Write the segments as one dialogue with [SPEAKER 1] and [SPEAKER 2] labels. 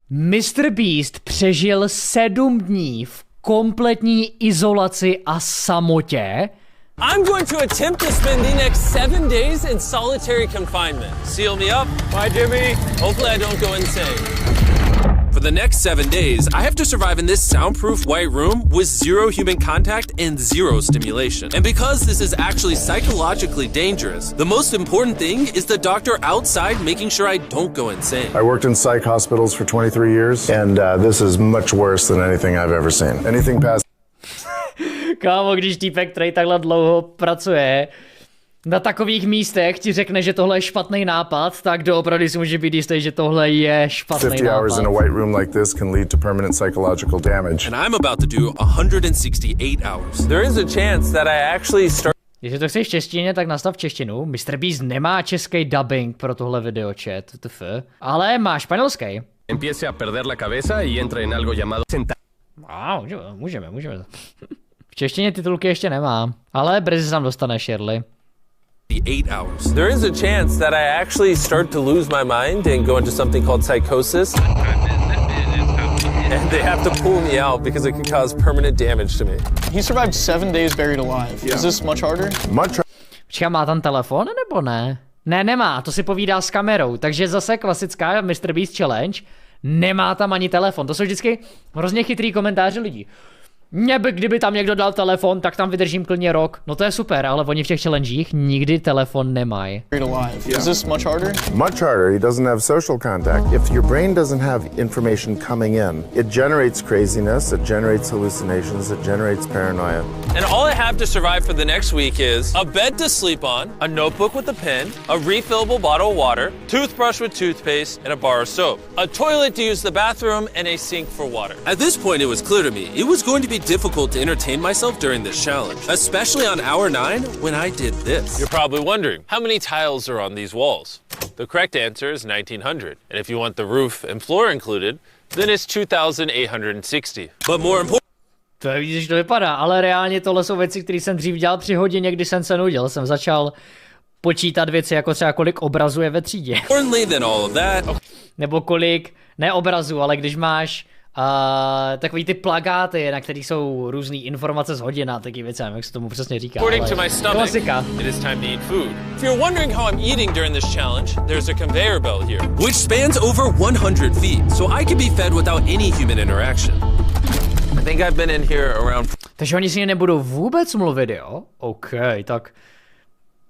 [SPEAKER 1] Mr. Beast přežil 7 dní v kompletní izolaci a samotě.
[SPEAKER 2] I'm going to attempt to spend the next 7 days in solitary confinement. Seal me up. Bye, Jimmy. Hopefully I don't go insane. For the next 7 days, I have to survive in this soundproof white room with 0 human contact and 0 stimulation. And because this is actually psychologically dangerous, the most important thing is the doctor outside making sure I don't go insane.
[SPEAKER 3] I worked in psych hospitals for 23 years, and this is much worse than anything I've ever seen. Anything past...
[SPEAKER 1] Kámo, když týpek, který takhle dlouho pracuje na takových místech, ti řekne, že tohle je špatný nápad, tak doopravdy si může být jistý, že tohle je špatný
[SPEAKER 3] 50
[SPEAKER 1] nápad.
[SPEAKER 3] hours in a white room like this can lead to permanent psychological damage.
[SPEAKER 2] And I'm about to do 168 hours. There is a chance that I actually start...
[SPEAKER 1] Jestli to chceš v češtině, tak nastav češtinu. Mr. Beast nemá český dubbing pro tohle video chat, ale má španělský.
[SPEAKER 4] Empiece a perder la cabeza y entra en algo llamado
[SPEAKER 1] Můžeme. V češtině titulky ještě nemá, ale brzy se tam dostane Shirley.
[SPEAKER 2] 8 hours. There is a chance that I actually start to lose my mind and go into something called psychosis. And they have to pull me out because it can cause permanent damage to me.
[SPEAKER 5] He survived 7 days buried alive. Yeah. Is this much harder?
[SPEAKER 1] Počkej, má tam telefon nebo ne? Ne, nemá, to si povídá s kamerou, takže zase klasická Mr. Beast challenge, nemá tam ani telefon. To jsou vždycky hrozně chytrý komentáře lidí. Kdyby tam někdo dal telefon, tak tam vydržím klidně rok. No to je super, ale oni v těch challengech nikdy telefon nemají.
[SPEAKER 5] Is this much harder?
[SPEAKER 3] Much harder. He doesn't have social contact. If your brain doesn't have information coming in, it generates craziness, it generates hallucinations, it generates paranoia.
[SPEAKER 2] And all I have to survive for the next week is a bed to sleep on, a notebook with a pen, a refillable bottle of water, toothbrush with toothpaste, and a bar of soap. A toilet to use the bathroom, and a sink for water. At this point, it was clear to me it was going to be difficult to entertain myself during this challenge, especially on hour 9 when I did this. You're probably wondering, how many tiles are on these walls? The correct answer is 1900. And if you want the roof and floor included, then it's 2860. But more important...
[SPEAKER 1] To je víc, že to vypadá, ale reálně tohle jsou věci, které jsem dřív dělal při hodině, kdy jsem se nudil. Jsem začal počítat věci, jako třeba kolik obrazů je ve třídě. Nebo kolik, ne obrazů, ale když máš takový ty plakáty, na kterých jsou různé informace z hodina, taky věci, nevím, jak se tomu přesně říká. Klasika.
[SPEAKER 2] It is time to eat food. If you're wondering how I'm eating during this challenge, there's a conveyor belt here, which spans over 100 feet, so I can be fed without any human interaction. I think I've been in here around...
[SPEAKER 1] Takže oni si nebudou vůbec mluvit, jo? OK, tak...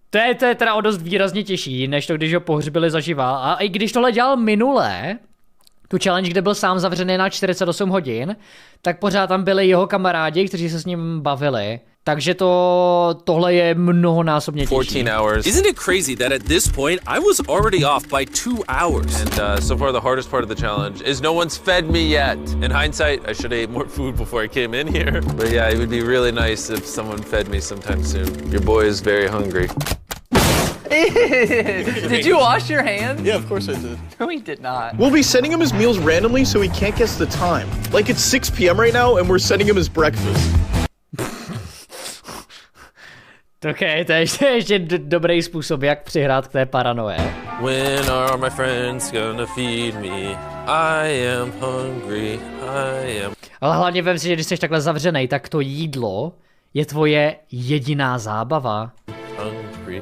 [SPEAKER 1] To je teda o dost výrazně těžší, než to, když ho pohřbili zaživa. A i když tohle dělal minule, tu challenge, kde byl sám zavřený na 48 hodin, tak pořád tam byli jeho kamarádi, kteří se s ním bavili. Takže tohle je mnohonásobně těžší.
[SPEAKER 2] 14 hours. Isn't it crazy that at this point I was already off by 2 hours? And so far the hardest part of the challenge is no one's fed me yet. In hindsight, I should have ate more food before I came in here. But yeah, it would be really nice if someone fed me sometime soon. Your boy is very hungry.
[SPEAKER 6] Did you wash your hands?
[SPEAKER 5] Yeah, of course I did.
[SPEAKER 6] No, he did not.
[SPEAKER 5] We'll be sending him his meals randomly so he can't guess the time. Like it's 6 p.m. right now and we're sending him his breakfast.
[SPEAKER 1] Okay, to je ještě dobrý způsob, jak přihrát k té paranoje.
[SPEAKER 2] When are my friends gonna feed me? I am hungry, I am...
[SPEAKER 1] Ale hlavně vem si, že když jsi takhle zavřenej, tak to jídlo je tvoje jediná zábava.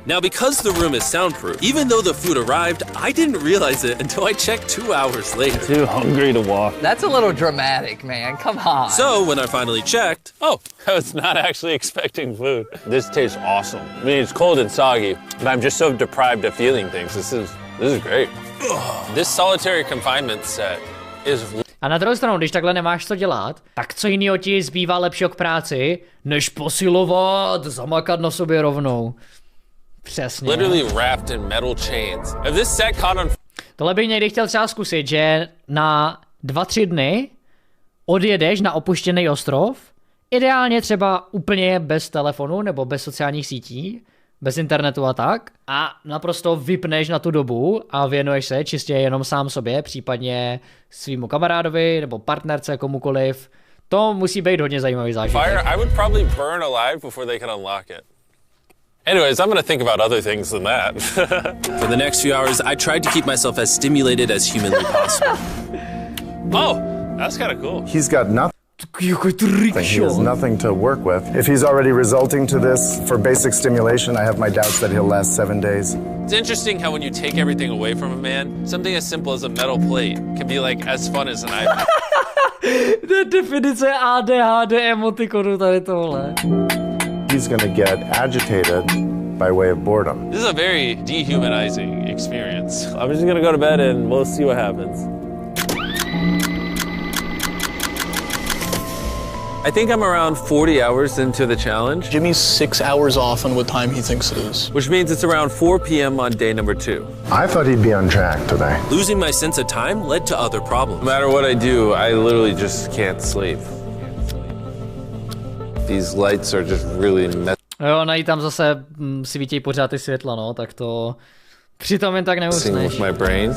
[SPEAKER 2] Now, because the room is soundproof, even though the food arrived, I didn't realize it until I checked 2 hours later.
[SPEAKER 6] Too hungry to walk. That's a little dramatic, man. Come on.
[SPEAKER 2] So, when I finally checked, oh, I was not actually expecting food. This tastes awesome. I mean, it's cold and soggy, but I'm just so deprived of feeling things. This is great. This solitary confinement set is...
[SPEAKER 1] A na druhou stranu, když takhle nemáš co dělat, tak co jiného ti zbývá lepšího k práci, než posilovat, zamakat na sobě rovnou. Přesně.
[SPEAKER 2] Literally wrapped in metal chains. If this set caught on...
[SPEAKER 1] Tohle bych někdy chtěl třeba zkusit, že na 2-3 dny odjedeš na opuštěný ostrov, ideálně třeba úplně bez telefonu nebo bez sociálních sítí, bez internetu a tak, a naprosto vypneš na tu dobu a věnuješ se čistě jenom sám sobě, případně svýmu kamarádovi nebo partnerce, komukoliv. To musí být hodně zajímavý zážitek.
[SPEAKER 2] Fire, I would probably burn alive before they can unlock it. Anyways, I'm gonna think about other things than that. For the next few hours, I tried to keep myself as stimulated as humanly possible. Oh, that's kind of cool.
[SPEAKER 3] He's got nothing. He has nothing to work with. If he's already resulting to this for basic stimulation, I have my doubts that he'll last 7 days.
[SPEAKER 2] It's interesting how when you take everything away from a man, something as simple as a metal plate can be like as fun as an iPad.
[SPEAKER 1] To je definice ADHD emotikonu tady tohle.
[SPEAKER 3] He's going to get agitated by way of boredom.
[SPEAKER 2] This is a very dehumanizing experience. I'm just gonna go to bed and we'll see what happens. I think I'm around 40 hours into the challenge.
[SPEAKER 5] Jimmy's 6 hours off on what time he thinks it is.
[SPEAKER 2] Which means it's around 4 p.m. on day number 2.
[SPEAKER 3] I thought he'd be on track today.
[SPEAKER 2] Losing my sense of time led to other problems. No matter what I do, I literally just can't sleep. These lights are just really messy.
[SPEAKER 1] Jo, ona jí tam zase svítí pořád ty světla, no, tak to přitom jen tak neusneš.
[SPEAKER 2] With my brain.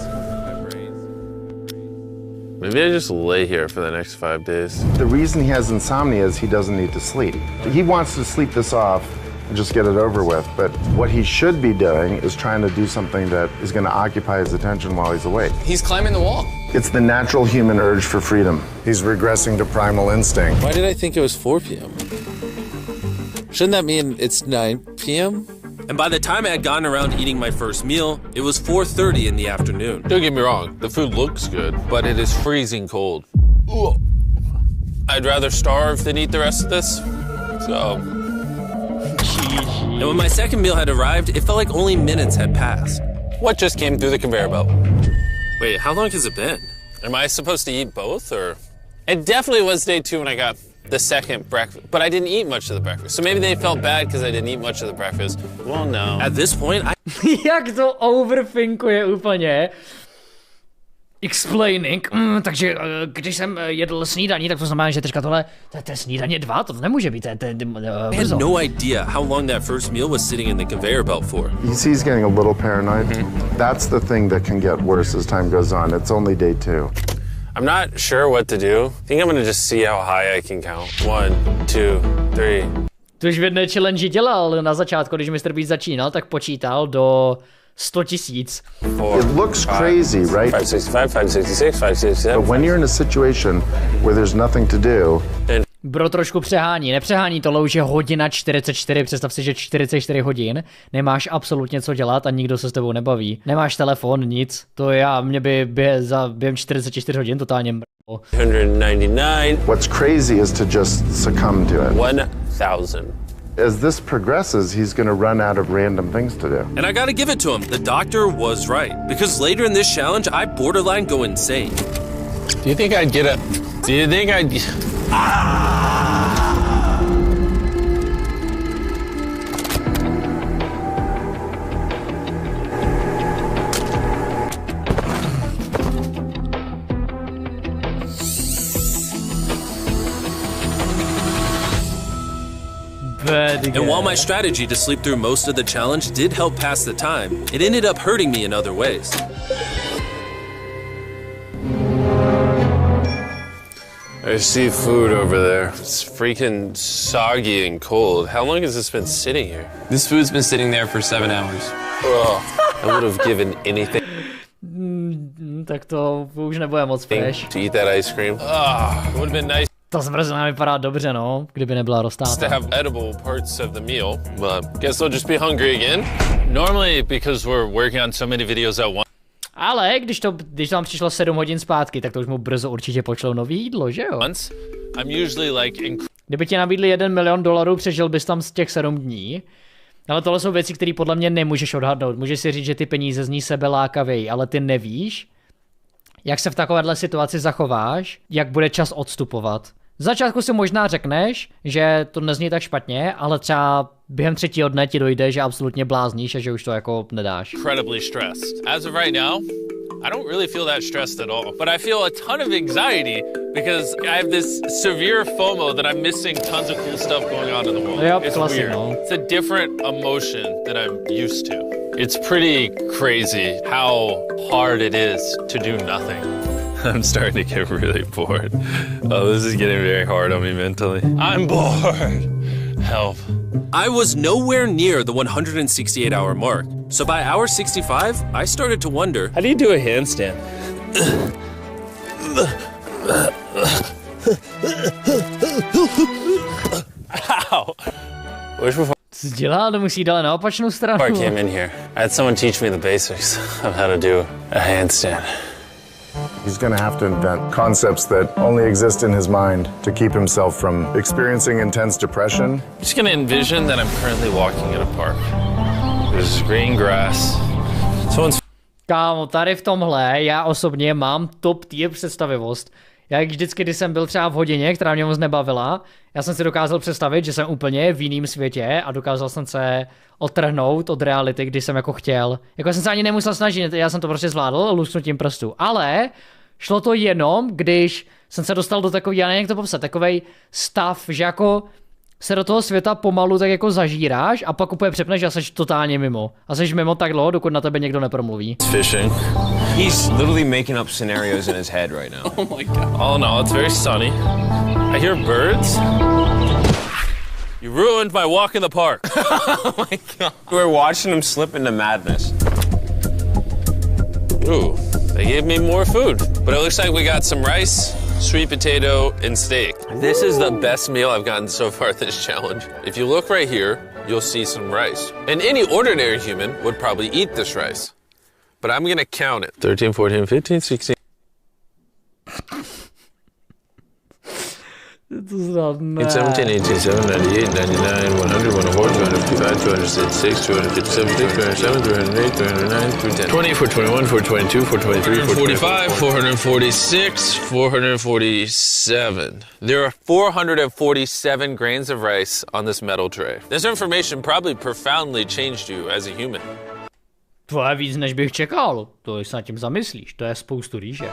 [SPEAKER 2] Maybe I just lay here for the next 5 days.
[SPEAKER 3] The reason he has insomnia is he doesn't need to sleep. He wants to sleep this off and just get it over with, but what he should be doing is trying to do something that is going to occupy his attention while he's awake.
[SPEAKER 6] He's climbing the wall.
[SPEAKER 3] It's the natural human urge for freedom. He's regressing to primal instinct.
[SPEAKER 2] Why did I think it was 4 p.m.? Shouldn't that mean it's 9 p.m.? And by the time I had gotten around to eating my first meal, it was 4:30 in the afternoon. Don't get me wrong, the food looks good, but it is freezing cold. Ugh. I'd rather starve than eat the rest of this, so... And when my second meal had arrived, it felt like only minutes had passed. What just came through the conveyor belt? Wait, how long has it been? Am I supposed to eat both, or...? It definitely was day 2 when I got the second breakfast, but I didn't eat much of the breakfast. So maybe they felt bad because I didn't eat much of the breakfast. Well, no. At this point,
[SPEAKER 1] Jak to overthinkuje úplně. Explaining. Takže když jsem jedl snídaní, tak to znamená, že teďka tohle, to je snídaně 2, to nemůže být.
[SPEAKER 2] I had no idea how long that first meal was sitting in the conveyor belt for.
[SPEAKER 3] You see he's getting a little paranoid. That's the thing that can get worse as time goes on. It's only day 2.
[SPEAKER 2] I'm not sure what to do. I think I'm gonna just see how high I can count. 1, 2, 3.
[SPEAKER 1] To už v jedné challenge dělal na začátku, když Mr. Beast začínal, tak počítal do 100 000.
[SPEAKER 3] It looks crazy, right?
[SPEAKER 2] 565, 566, 567.
[SPEAKER 3] But when you're in a situation where there's nothing to do,
[SPEAKER 1] Bro trošku přehání, nepřehání, tohle už je hodina 44, představ si, že 44 hodin, nemáš absolutně co dělat a nikdo se s tebou nebaví. Nemáš telefon, nic, to mě by během 44 hodin totálně mrlo.
[SPEAKER 2] 199.
[SPEAKER 3] what's crazy is to just succumb to it.
[SPEAKER 2] 1000.
[SPEAKER 3] As this progresses, he's going to run out of random things to do.
[SPEAKER 2] And I gotta give it to him, the doctor was right. Because later in this challenge, I borderline go insane.
[SPEAKER 5] Do you think I'd get it?
[SPEAKER 2] Do you think I'd... And while my strategy to sleep through most of the challenge did help pass the time, it ended up hurting me in other ways. I see food over there. It's freaking soggy and cold. How long has this been sitting here?
[SPEAKER 6] This food's been sitting there for 7 hours.
[SPEAKER 2] Oh, I would have given anything
[SPEAKER 1] Tak to už nebude moc fresh.
[SPEAKER 2] to eat that ice cream. It would have been nice
[SPEAKER 1] Ta zmrzlina vypadá dobře, no, kdyby nebyla
[SPEAKER 2] to
[SPEAKER 1] roztáta.
[SPEAKER 2] have edible parts of the meal, but guess I'll just be hungry again. Normally, because we're working on so many videos at once,
[SPEAKER 1] Ale když tam přišlo 7 hodin zpátky, tak to už mu brzo určitě pošlou nový jídlo, že jo?
[SPEAKER 2] I'm usually like
[SPEAKER 1] Kdyby ti nabídli $1 milion, přežil bys tam z těch 7 dní. Ale tohle jsou věci, které podle mě nemůžeš odhadnout. Můžeš si říct, že ty peníze zní sebelákavěji, ale ty nevíš, jak se v takovéhle situaci zachováš, jak bude čas odstupovat. Z začátku si možná řekneš, že to nezní tak špatně, ale třeba během 3. dne ti dojde, že absolutně blázníš a že už to jako nedáš.
[SPEAKER 2] incredibly stressed. As of right now, I don't really feel that stressed at all, but I feel a ton of anxiety because I have this severe FOMO that I'm missing tons of cool stuff going on in the world.
[SPEAKER 1] Yep,
[SPEAKER 2] it's
[SPEAKER 1] classic,
[SPEAKER 2] weird.
[SPEAKER 1] no?
[SPEAKER 2] It's a different emotion that I'm used to. It's pretty crazy how hard it is to do nothing. I'm starting to get really bored. Oh, this is getting very hard on me mentally. I'm bored. Help. I was nowhere near the 168-hour mark. So by hour 65, I started to wonder, how do you do a handstand? Ow! Wish before
[SPEAKER 1] Co dělá, to musí dát na opačnou stranu.
[SPEAKER 2] I came in here, I had someone teach me the basics of how to do a handstand.
[SPEAKER 3] He's going to have to invent concepts that only exist in his mind to keep himself from experiencing intense depression.
[SPEAKER 2] I'm just gonna envision that I'm currently walking in a park. There's green grass. Someone's
[SPEAKER 1] Kámo, tady v tomhle já osobně mám top tier představivost. Jak vždycky, když jsem byl třeba v hodině, která mě moc nebavila, já jsem si dokázal představit, že jsem úplně v jiném světě a dokázal jsem se odtrhnout od reality, když jsem jako chtěl. Jako jsem se ani nemusel snažit, já jsem to prostě zvládl lusknutím prstu. Ale šlo to jenom, když jsem se dostal do takový, já nevím, jak to popsat, takovej stav, že jako se do toho světa pomalu tak jako zažíráš a pak úplně přepneš a jsi totálně mimo. A jsi mimo tak dlouho, dokud na tebe někdo nepromluví.
[SPEAKER 2] fishing.
[SPEAKER 7] He's literally making up scenarios in his head right now.
[SPEAKER 2] Oh my god. Oh no, it's very sunny. I hear birds. You ruined my walk in the park.
[SPEAKER 7] Oh my god. We're watching him slip into madness.
[SPEAKER 2] Ooh, they gave me more food. But it looks like we got some rice, sweet potato, and steak. This is the best meal I've gotten so far this challenge. If you look right here, you'll see some rice. And any ordinary human would probably eat this rice. But I'm gonna count it. 13, 14, 15, 16.
[SPEAKER 1] To znamená...
[SPEAKER 2] 17, 18, 98, 99, 100, 104, 255, 266, 257, 207, 208, 209, 210. 20, 421, 422, 423, 445, 446, 447. There are 447 grains of rice on this metal tray. This information probably profoundly changed you as a human.
[SPEAKER 1] To je víc, než bych čekal. To se nad tím zamyslíš, to je spoustu rýže.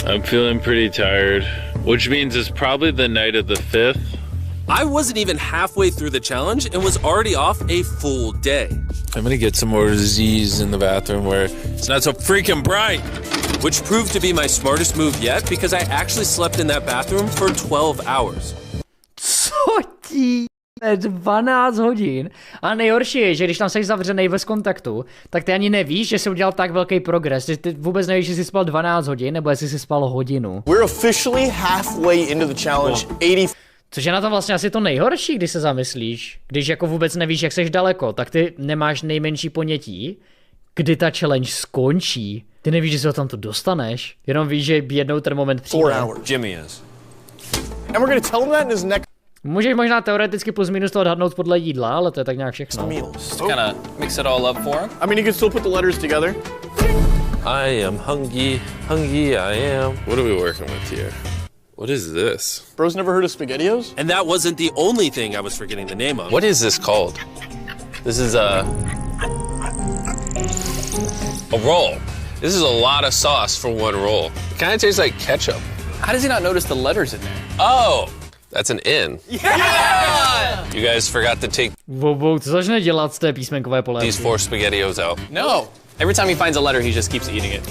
[SPEAKER 8] I'm feeling pretty tired, which means it's probably the night of the 5th.
[SPEAKER 2] I wasn't even halfway through the challenge and was already off a full day. I'm gonna get some more Z's in the bathroom where it's not so freaking bright. Which proved to be my smartest move yet because I actually slept in that bathroom for 12 hours.
[SPEAKER 1] Co ti? 12 hodin. A nejhorší je, že když tam jsi zavřenej bez kontaktu, tak ty ani nevíš, že jsi udělal tak velký progres. Ty vůbec nevíš, jestli jsi spal 12 hodin, nebo jestli jsi spal hodinu.
[SPEAKER 5] We're officially halfway into the challenge. 80.
[SPEAKER 1] Což je na tom vlastně asi to nejhorší, když se zamyslíš. Když jako vůbec nevíš, jak jsi daleko, tak ty nemáš nejmenší ponětí, kdy ta challenge skončí. Ty nevíš, že se ho tam to dostaneš, jenom víš, že jednou ten moment přijde.
[SPEAKER 5] 4 hours.
[SPEAKER 7] Jimmy is.
[SPEAKER 5] And we're gonna tell him that in his next
[SPEAKER 1] Můžeš možná teoreticky plus minus to odhadnout podle jídla, ale to je tak nějak všechno.
[SPEAKER 5] meal.
[SPEAKER 6] Just kind of mix it all up for him.
[SPEAKER 5] I mean, you can still put the letters together.
[SPEAKER 2] I am hungry, I am. What are we working with here? What is this?
[SPEAKER 5] Bro's never heard of SpaghettiOs?
[SPEAKER 2] And that wasn't the only thing I was forgetting the name of. What is this called? This is a roll. This is a lot of sauce for one roll. It kind of tastes like ketchup.
[SPEAKER 6] How does he not notice the letters in there?
[SPEAKER 2] Oh, that's an N. Yeah! You guys forgot to take
[SPEAKER 1] Wow, co začne dělat z té písmenkové pole?
[SPEAKER 2] these 4 SpaghettiOs out.
[SPEAKER 6] No. Every time he finds a letter, he just keeps eating it.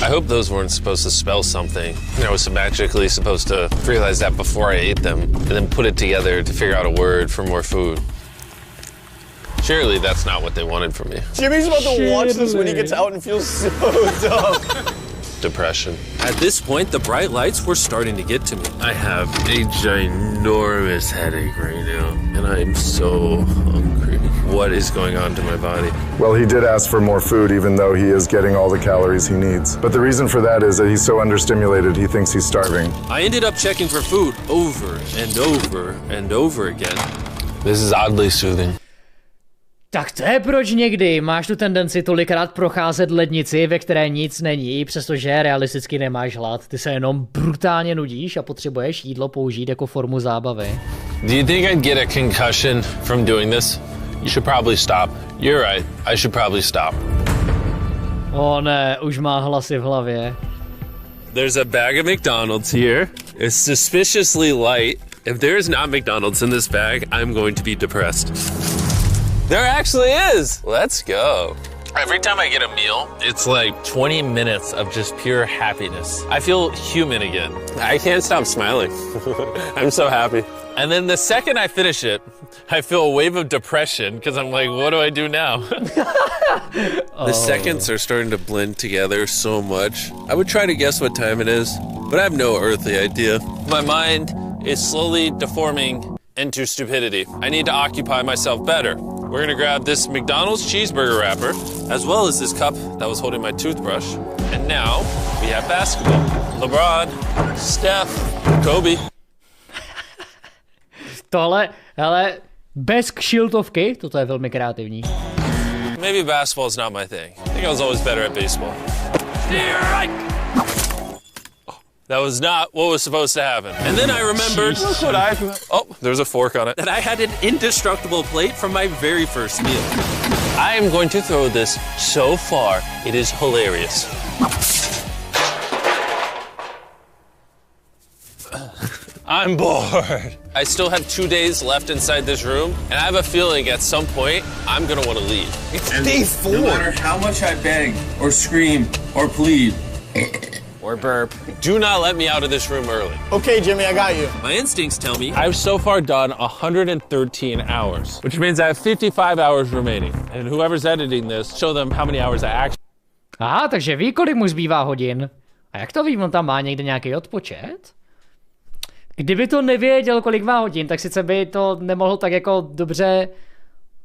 [SPEAKER 2] I hope those weren't supposed to spell something. I was magically supposed to realize that before I ate them, and then put it together to figure out a word for more food. Surely that's not what they wanted from me.
[SPEAKER 5] Jimmy's about to watch this when he gets out and feels so dumb.
[SPEAKER 2] Depression. At this point, the bright lights were starting to get to me. I have a ginormous headache right now, and I am so hungry. What is going on to my body?
[SPEAKER 3] Well, he did ask for more food, even though he is getting all the calories he needs. But the reason for that is that he's so understimulated, he thinks he's starving.
[SPEAKER 2] I ended up checking for food over and over and over again. This is oddly soothing.
[SPEAKER 1] Tak to je proč někdy máš tu tendenci tolikrát procházet lednici, ve které nic není, přestože realisticky nemáš hlad. Ty se jenom brutálně nudíš a potřebuješ jídlo použít jako formu zábavy.
[SPEAKER 2] Do you think I'd get a concussion from doing this? You should probably stop. You're right. I should probably stop.
[SPEAKER 1] O ne, už má hlasy v hlavě.
[SPEAKER 2] There's a bag of McDonald's here. It's suspiciously light. If there is not McDonald's in this bag, I'm going to be depressed. There actually is. Let's go. Every time I get a meal, it's like 20 minutes of just pure happiness. I feel human again.
[SPEAKER 7] I can't stop smiling. I'm so happy.
[SPEAKER 2] And then the second I finish it, I feel a wave of depression because I'm like, what do I do now? The seconds are starting to blend together so much. I would try to guess what time it is, but I have no earthly idea. My mind is slowly deforming into stupidity. I need to occupy myself better. We're gonna grab this McDonald's cheeseburger wrapper, as well as this cup that was holding my toothbrush. And now we have basketball. LeBron, Steph, Kobe.
[SPEAKER 1] Tohle, hele, bez kšiltovky, toto je velmi kreativní.
[SPEAKER 2] Maybe basketball is not my thing. I think I was always better at baseball. That was not what was supposed to happen. And then I remembered there's a fork on it. That I had an indestructible plate from my very first meal. I am going to throw this so far, it is hilarious. I'm bored. I still have 2 days left inside this room, and I have a feeling at some point I'm gonna want to leave.
[SPEAKER 7] It's day 4. No matter how much I beg or scream or plead or burp,
[SPEAKER 2] do not let me out of this room early.
[SPEAKER 5] Okay, Jimmy, I got you.
[SPEAKER 2] My instincts tell me I've so far done 113 hours, which means I have 55 hours remaining. And whoever's editing this, show them how many hours I actually...
[SPEAKER 1] Aha, takže ví, kolik mu zbývá hodin. A jak to ví, on tam má někde nějaký odpočet? Kdyby to nevěděl, kolik má hodin, tak sice by to nemohl tak jako dobře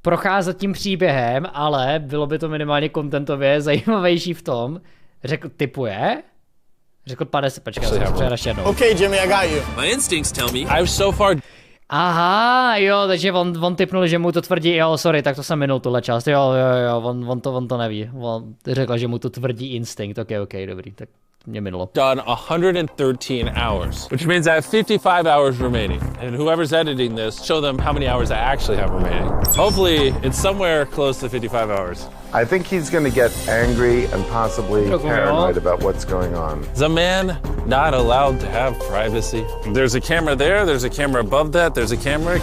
[SPEAKER 1] procházet tím příběhem, ale bylo by to minimálně contentově zajímavější v tom. Typuje? Řekl 50, počkej, ještě jednou.
[SPEAKER 5] Okay, Jimmy, I got you.
[SPEAKER 2] My instincts tell me I've so far...
[SPEAKER 1] Aha, jo, takže on tipnul, že mu to tvrdí, jo, sorry, tak to jsem minul tuhle část, jo, on to neví. On řekl, že mu to tvrdí instinkt, ok, dobrý, tak mě minulo.
[SPEAKER 2] Done 113 hours, which means I have 55 hours remaining. And whoever's editing this, show them how many hours I actually have remaining. Hopefully, it's somewhere close to 55 hours.
[SPEAKER 3] I think he's going to get angry and possibly paranoid about what's going on.
[SPEAKER 2] Is a man not allowed to have privacy? There's a camera there, there's a camera above that, there's a camera.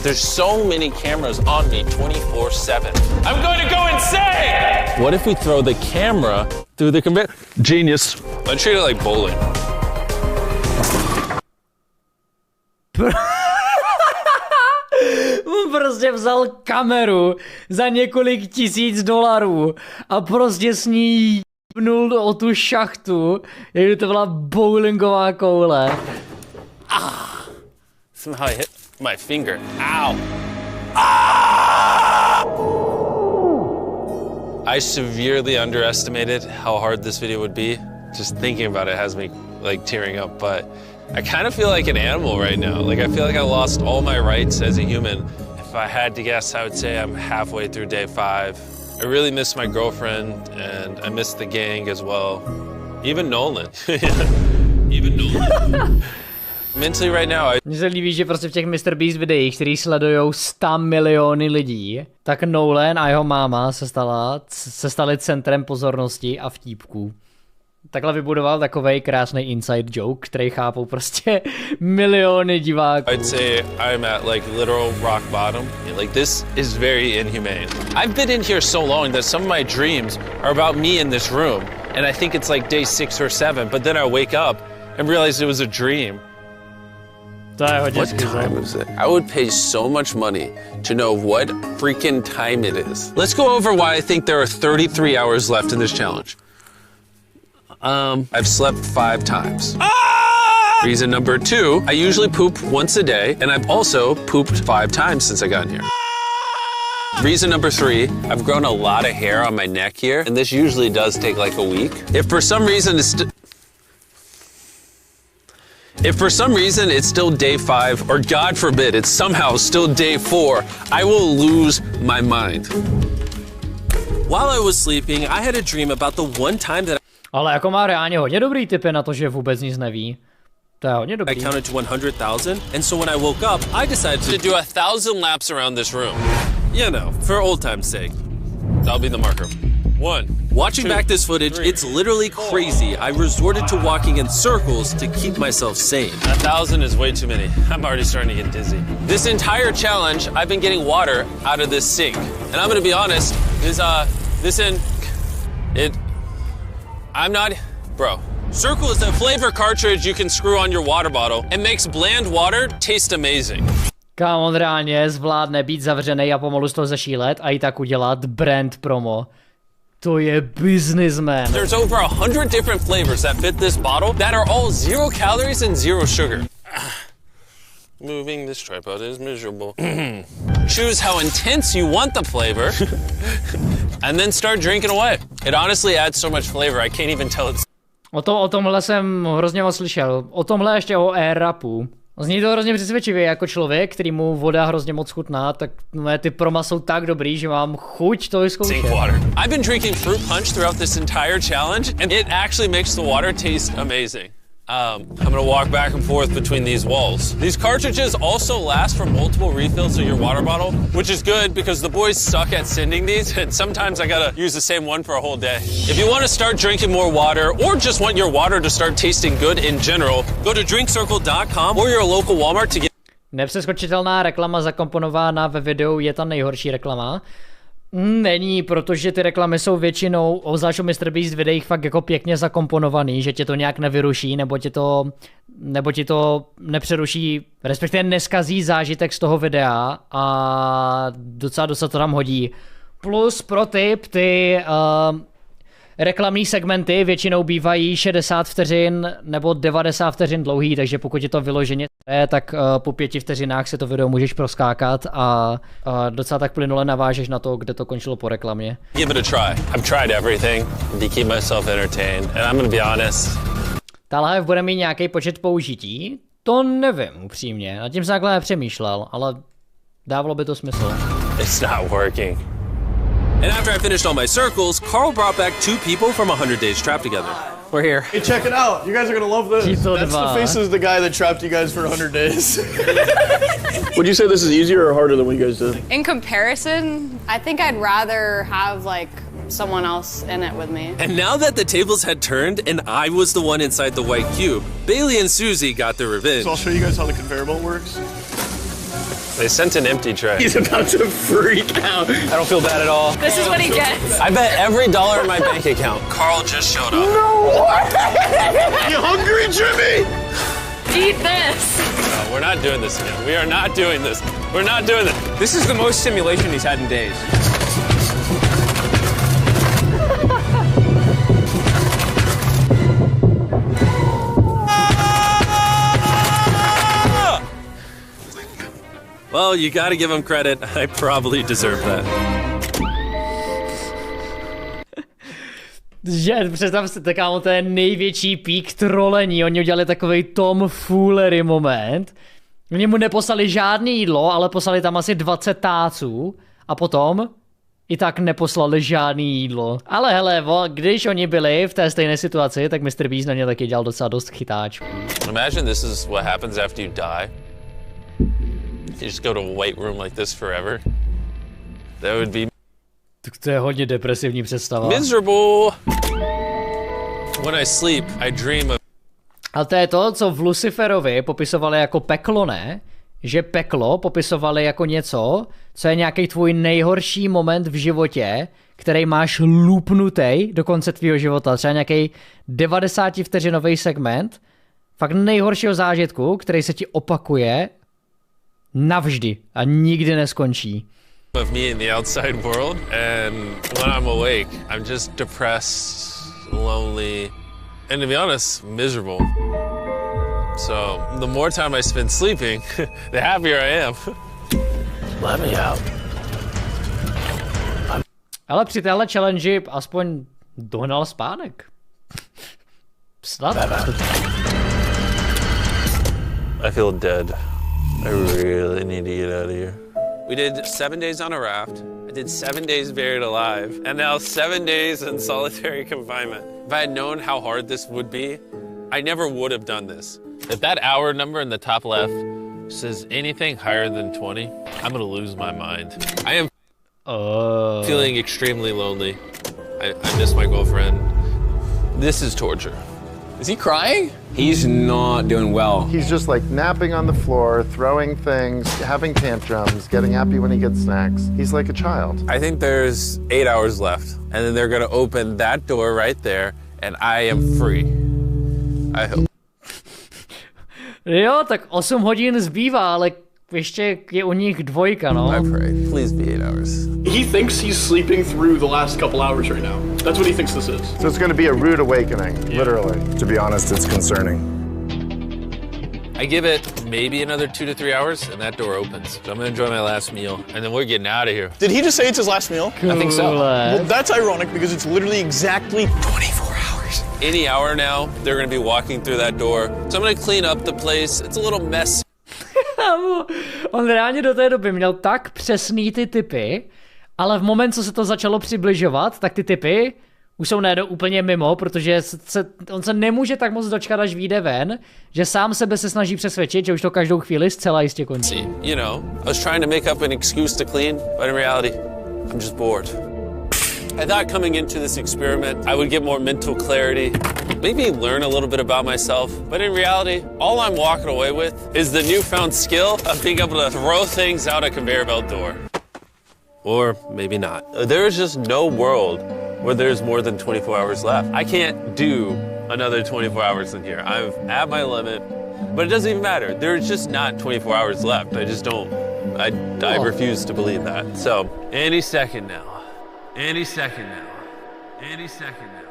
[SPEAKER 2] There's so many cameras on me 24/7. I'm going to go insane! What if we throw the camera through the computer? Genius. I treat it like bowling.
[SPEAKER 1] On prostě vzal kameru za několik $1000 a prostě s ní jibnul o tu šachtu, jak by to byla bowlingová koule.
[SPEAKER 2] Somehow I hit my finger. Ow. I severely underestimated how hard this video would be. Just thinking about it has me like tearing up, but I kind of feel like an animal right now. Like I feel like I lost all my rights as a human. If I had to guess, I would say I'm halfway through day 5. I really miss my girlfriend and I miss the gang as well. Even Nolan. Mentally right now,
[SPEAKER 1] Mně se líbí, že prostě v těch MrBeast videích, který sledujou 100 miliony lidí, tak Nolan a jeho máma se stali centrem pozornosti a vtípků. Takhle vybudoval takovej krásný inside joke, který chápou prostě miliony diváků.
[SPEAKER 2] I'd say I'm at like literal rock bottom. Like this is very inhumane. I've been in here so long that some of my dreams are about me in this room. And I think it's like day 6 or 7, but then I wake up and realize it was a dream.
[SPEAKER 1] What
[SPEAKER 2] time is it? I would pay so much money to know what freaking time it is. Let's go over why I think there are 33 hours left in this challenge. I've slept 5 times. Reason number 2, I usually poop once a day, and I've also pooped 5 times since I got in here. Reason number 3, I've grown a lot of hair on my neck here, and this usually does take like a week. If for some reason it's still day 5, or God forbid, it's somehow still day 4, I will lose my mind. While I was sleeping, I had a dream about the one time that
[SPEAKER 1] Ale jako má reálně hodně dobrý tipy na to, že vůbec nic neví. To je hodně dobrý.
[SPEAKER 2] I counted to 100,000, and so when I woke up, I decided to do 1,000 laps around this room. You know, for old time's sake. That'll be the marker. 1. Watching back this footage, it's literally crazy. I resorted to walking in circles to keep myself sane. 1,000 is way too many. I'm already starting to get dizzy. This entire challenge, I've been getting water out of this sink. And I'm gonna be honest, bro. Circle is a flavor cartridge you can screw on your water bottle and makes bland water taste amazing.
[SPEAKER 1] Kámo, on reálně zvládne být zavřenej a pomalu z toho zašílet a i tak udělat brand promo. To je businessman.
[SPEAKER 2] There's over 100 different flavors that fit this bottle that are all 0 calories and 0 sugar. Moving this tripod is miserable. Choose how intense you want the flavor and then start drinking away. It honestly adds so much flavor, I can't even tell it's...
[SPEAKER 1] O tomhle jsem hrozně moc slyšel. O tomhle ještě o air-rapu. Zní to hrozně přesvědčivě jako člověk, který mu voda hrozně moc chutná, tak ty proma jsou tak dobrý, že mám chuť to vyzkoušet.
[SPEAKER 2] I've been drinking fruit punch throughout this entire challenge and it actually makes the water taste amazing. I'm gonna walk back and forth between these walls. These cartridges also last for multiple refills of your water bottle, which is good because the boys suck at sending these and sometimes I gotta use the same one for a whole day. If you want to start drinking more water or just want your water to start tasting good in general, go to drinkcircle.com or your local Walmart to get...
[SPEAKER 1] Nepřeskočitelná reklama zakomponována ve videu je ta nejhorší reklama. Není, protože ty reklamy jsou většinou, obzvlášť o MrBeast videích, fakt jako pěkně zakomponovaný, že tě to nějak nevyruší, nebo ti to nepřeruší, respektive neskazí zážitek z toho videa a docela to tam hodí. Plus pro tip, ty reklamní segmenty většinou bývají 60 vteřin nebo 90 vteřin dlouhý, takže pokud je to vyloženě tak po 5 vteřinách si to video můžeš proskákat a docela tak plynule navážeš na to, kde to končilo po reklamě.
[SPEAKER 2] Give it a try. I've tried everything to keep myself entertained and I'm gonna be honest.
[SPEAKER 1] Ta lahev bude mít nějaký počet použití? To nevím, upřímně. Nad tím jsem takhle nepřemýšlel, ale dávalo by to smysl.
[SPEAKER 2] It's not working. And after I finished all my circles, Carl brought back 2 people from 100 Days Trapped Together.
[SPEAKER 6] We're here.
[SPEAKER 5] Hey, check it out. You guys are gonna love this. That's the faces of the guy that trapped you guys for 100 days. Would you say this is easier or harder than what you guys did?
[SPEAKER 9] In comparison, I think I'd rather have like someone else in it with me.
[SPEAKER 2] And now that the tables had turned and I was the one inside the white cube, Bailey and Susie got their revenge.
[SPEAKER 5] So I'll show you guys how the conveyor belt works.
[SPEAKER 2] They sent an empty tray.
[SPEAKER 5] He's about to freak out.
[SPEAKER 6] I don't feel bad at all.
[SPEAKER 9] This is what he gets.
[SPEAKER 2] I bet every dollar in my bank account. Carl just showed up.
[SPEAKER 5] No way! You hungry, Jimmy?
[SPEAKER 9] Eat this.
[SPEAKER 2] No, we're not doing this again. We are not doing this. We're not doing this.
[SPEAKER 6] This is the most simulation he's had in days.
[SPEAKER 2] Well, you gotta give him credit. I probably deserve that.
[SPEAKER 1] Že, představ si, kámo, to je největší pík trolení. Oni udělali takovej Tom Foolery moment. Oni mu neposlali žádné jídlo, ale poslali tam asi 20 táců. A potom i tak neposlali žádný jídlo. Ale hele, když oni byli v té stejné situaci, tak MrBeast na ně taky dělal docela dost chytáčů.
[SPEAKER 2] Imagine this is what happens after you die. You just go to a white room like this forever. That would be...
[SPEAKER 1] Tak to je hodně depresivní představa.
[SPEAKER 2] Miserable. When I sleep, I dream of...
[SPEAKER 1] Ale to je to, co v Luciferovi popisovali jako peklo, ne? Že peklo popisovali jako něco, co je nějaký tvůj nejhorší moment v životě, který máš loopnutej do konce tvýho života. Třeba nějaký 90 vteřinový segment, fakt nejhoršího zážitku, který se ti opakuje navždy a nikdy neskončí.
[SPEAKER 2] Of me in the outside world, and when I'm awake, I'm just depressed, lonely, and to be honest, miserable. So the more time I spend sleeping, the happier I am. Let me out.
[SPEAKER 1] Ale při téhle challenge aspoň dohnal spánek. Snad.
[SPEAKER 2] I feel dead. I really need to get out of here. We did 7 days on a raft. I did 7 days buried alive. And now 7 days in solitary confinement. If I had known how hard this would be, I never would have done this. If that hour number in the top left says anything higher than 20, I'm gonna lose my mind. I am feeling extremely lonely. I miss my girlfriend. This is torture.
[SPEAKER 5] Is he crying?
[SPEAKER 10] He's not doing well.
[SPEAKER 3] He's just like napping on the floor, throwing things, having tantrums, getting happy when he gets snacks. He's like a child.
[SPEAKER 2] I think there's 8 hours left, and then they're gonna open that door right there, and I am free. I hope.
[SPEAKER 1] Jo, tak 8 hodin zbývá, ale ještě je u nich 2, no.
[SPEAKER 2] I pray. Please be 8 hours.
[SPEAKER 5] He thinks he's sleeping through the last couple hours right now. That's what he thinks this is.
[SPEAKER 3] So it's going to be a rude awakening, literally. To be honest, it's concerning.
[SPEAKER 2] I give it maybe another 2 to 3 hours, and that door opens. So I'm gonna enjoy my last meal, and then we're getting out of here.
[SPEAKER 5] Did he just say it's his last meal?
[SPEAKER 1] Cool.
[SPEAKER 5] I think so. Well, that's ironic because it's literally exactly 24 hours.
[SPEAKER 2] Any hour now, they're gonna be walking through that door. So I'm gonna clean up the place. It's a little messy.
[SPEAKER 1] On reálně do té doby měl tak přesný ty typy, ale v moment, co se to začalo přibližovat, tak ty typy už jsou najednou úplně mimo, protože on se nemůže tak moc dočkat, až vyjde ven, že sám sebe se snaží přesvědčit, že už to každou chvíli zcela jistě končí.
[SPEAKER 2] You know, I was trying to make up an excuse to clean, but in reality, I'm just bored. I thought coming into this experiment, I would get more mental clarity, maybe learn a little bit about myself, but in reality, all I'm walking away with is the newfound skill of being able to throw things out a conveyor belt door. Or maybe not. There is just no world where there's more than 24 hours left. I can't do another 24 hours in here. I'm at my limit, but it doesn't even matter. There's just not 24 hours left. I just don't. I refuse to believe that. So, any second now. Any second now. Any second now.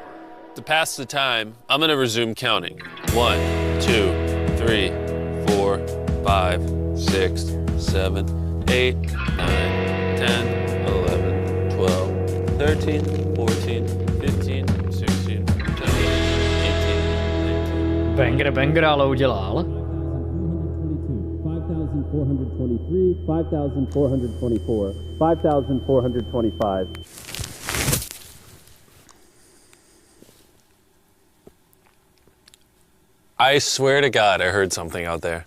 [SPEAKER 2] To pass the time, I'm gonna resume counting. 1, 2, 3, 4, 5, 6, 7, 8, 9, 10, 11, 12, 13, 14, 15, 16, 17, 18, 19.
[SPEAKER 1] Banger, ale udělal.
[SPEAKER 11] 5,423, 5,424, 5,425.
[SPEAKER 2] I swear to God, I heard something out there.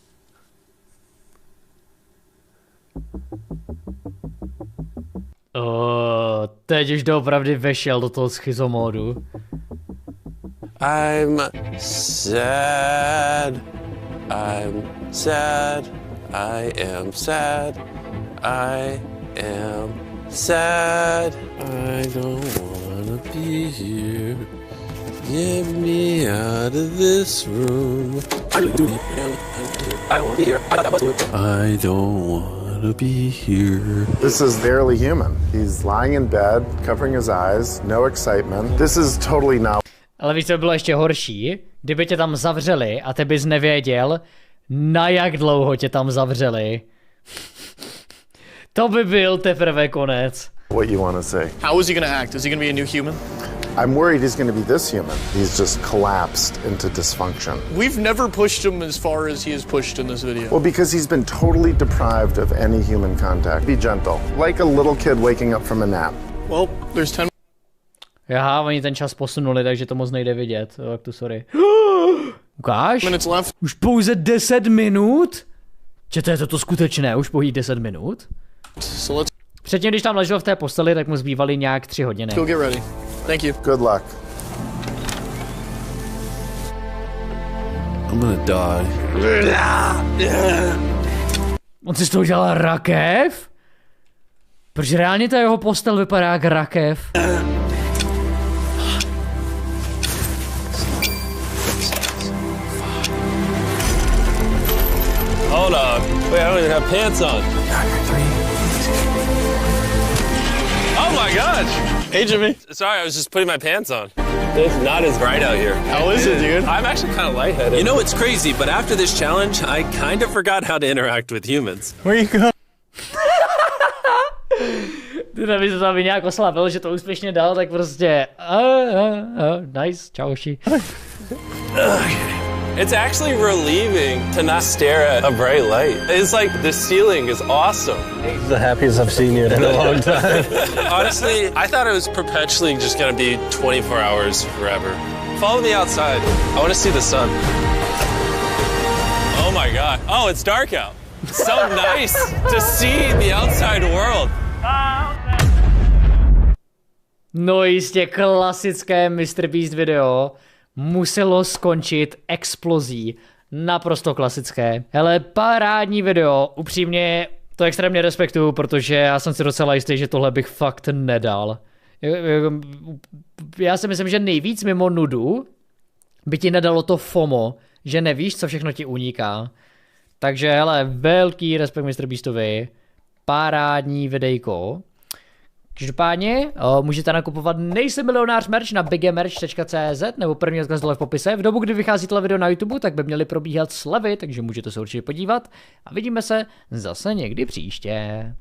[SPEAKER 1] Teď už doopravdy vešel do toho schizomódu.
[SPEAKER 2] I'm sad. I'm sad. I am sad. I am sad. I don't wanna be here. Get me out of this room. I don't be here. I don't want to be here.
[SPEAKER 3] This is barely human. He's lying in bed, covering his eyes, no excitement. This is totally not.
[SPEAKER 1] Ale víš, co by bylo ještě horší? Kdyby tě tam zavřeli a ty bys nevěděl, na jak dlouho tě tam zavřeli. To by byl teprve konec.
[SPEAKER 3] What you want to say?
[SPEAKER 5] How is he gonna act? Is he gonna be a new human?
[SPEAKER 3] I'm worried he's going to be this human. He's just collapsed into dysfunction.
[SPEAKER 5] We've never pushed him as far as he has pushed in this video.
[SPEAKER 3] Well, because he's been totally deprived of any human contact. Be gentle. Like a little kid waking up from a nap.
[SPEAKER 5] Well, there's 10.
[SPEAKER 1] Aha, oni ten čas posunuli, takže to moc nejde vidět. Tak to sorry. Ukáž? Už pouze 10 minut? Že to je toto skutečné, už pouhých 10 minut? Předtím, když tam ležel v té posteli, tak mu zbývaly nějak 3 hodiny.
[SPEAKER 5] Go get ready. Thank you.
[SPEAKER 3] Good luck.
[SPEAKER 2] I'm gonna die.
[SPEAKER 1] On si z toho udělal rakev? Proč reálně ta jeho postel vypadá jak rakev?
[SPEAKER 2] Hold on. Wait, I don't even have pants on. Oh my gosh!
[SPEAKER 5] Hey, Jimmy.
[SPEAKER 2] Sorry, I was just putting my pants on. It's not as bright out here.
[SPEAKER 5] How is it, dude?
[SPEAKER 2] I'm actually kind of lightheaded. You know, it's crazy, but after this challenge, I kind of forgot how to interact with humans.
[SPEAKER 5] Where you going?
[SPEAKER 1] Ty aby se tam nějak oslavil, že to úspěšně dal, tak prostě... nice, čauši.
[SPEAKER 2] It's actually relieving to not stare at a bright light. It's like the ceiling is awesome.
[SPEAKER 11] It's the happiest I've seen you in a long time.
[SPEAKER 2] Honestly, I thought it was perpetually just gonna be 24 hours forever. Follow me outside. I want to see the sun. Oh my God. Oh, it's dark out. It's so nice to see the outside world.
[SPEAKER 1] No jistě klasické MrBeast video. muselo skončit explozí. Naprosto klasické. Hele, parádní video, upřímně to extrémně respektuju, protože já jsem si docela jistý, že tohle bych fakt nedal. Já si myslím, že nejvíc mimo nudu by ti nedalo to FOMO, že nevíš, co všechno ti uniká. Takže hele, velký respekt MrBeastovi, parádní videjko. Každopádně můžete nakupovat Nejsem milionář merch na bigmerch.cz nebo první odkaz dole v popise. V dobu, kdy vychází tohle video na YouTube, tak by měly probíhat slevy, takže můžete se určitě podívat a vidíme se zase někdy příště.